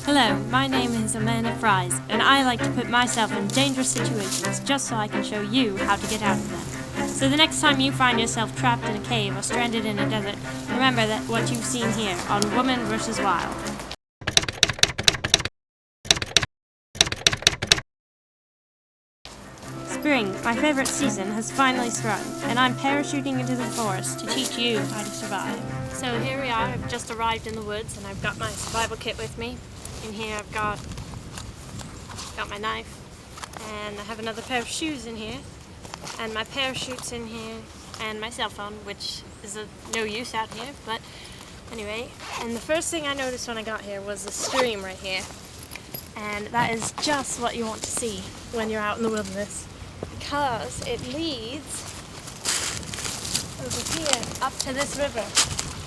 Hello, my name is Amanda Fries, and I like to put myself in dangerous situations just so I can show you how to get out of them. So the next time you find yourself trapped in a cave or stranded in a desert, remember that what you've seen here on Woman vs. Wild. Spring, my favorite season, has finally sprung, and I'm parachuting into the forest to teach you how to survive. So here we are, I've just arrived in the woods, and I've got my survival kit with me. In here I've got my knife, and I have another pair of shoes in here, and my parachute's in here, and my cell phone, which is of no use out here, but anyway. And the first thing I noticed when I got here was the stream right here, and that is just what you want to see when you're out in the wilderness, because it leads over here up to this river.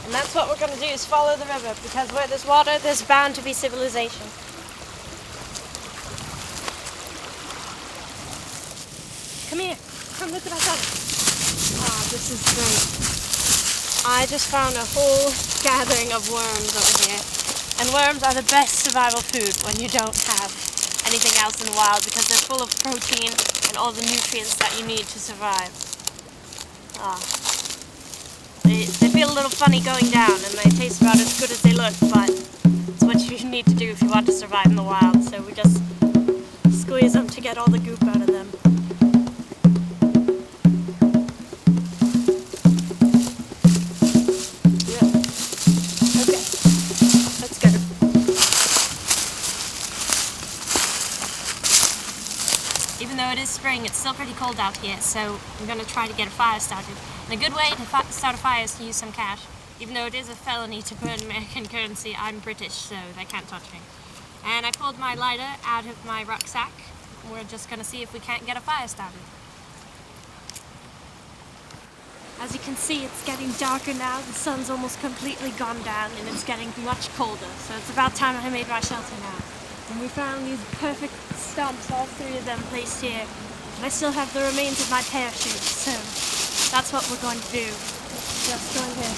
And that's what we're going to do, is follow the river, because where there's water, there's bound to be civilization. Come here. Come look what I found. Ah, this is great. I just found a whole gathering of worms over here. And worms are the best survival food when you don't have anything else in the wild, because they're full of protein and all the nutrients that you need to survive. Ah. They feel a little funny going down, and they taste about as good as they look, but it's what you need to do if you want to survive in the wild. So we just squeeze them to get all the goop out of them. Yeah. Okay. Let's go. Even though it is spring, it's still pretty cold out here, so I'm going to try to get a fire started. And a good way to start a fire is to use some cash. Even though it is a felony to burn American currency, I'm British, so they can't touch me. And I pulled my lighter out of my rucksack. We're just going to see if we can't get a fire started. As you can see, it's getting darker now. The sun's almost completely gone down, and it's getting much colder. So it's about time I made my shelter now. And we found these perfect stumps, all three of them placed here. And I still have the remains of my parachute, so that's what we're going to do. Just go in here.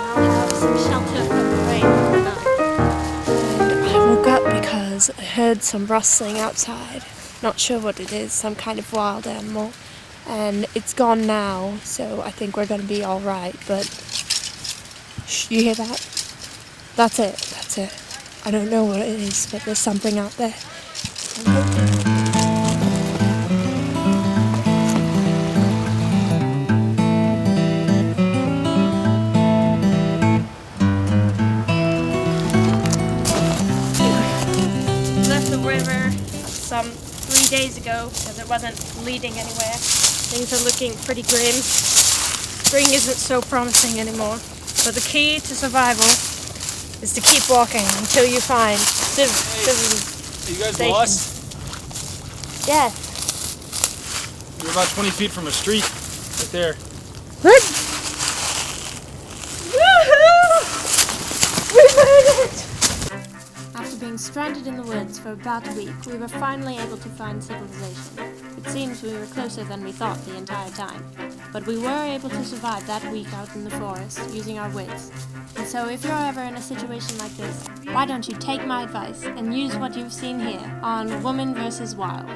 I'll have some shelter from the rain overnight. And I woke up because I heard some rustling outside. Not sure what it is, some kind of wild animal. And it's gone now, so I think we're going to be alright, but shh, you hear that? That's it, that's it. I don't know what it is, but there's something out there. Left the river some 3 days ago because it wasn't leading anywhere. Things are looking pretty grim. Spring isn't so promising anymore. But the key to survival is to keep walking until you find civilization. You guys lost? Yes. You're about 20 feet from a street, right there. Woohoo! We made it! After being stranded in the woods for about a week, we were finally able to find civilization. It seems we were closer than we thought the entire time, but we were able to survive that week out in the forest using our wits. And so if you're ever in a situation like this, why don't you take my advice and use what you've seen here on Woman vs. Wild.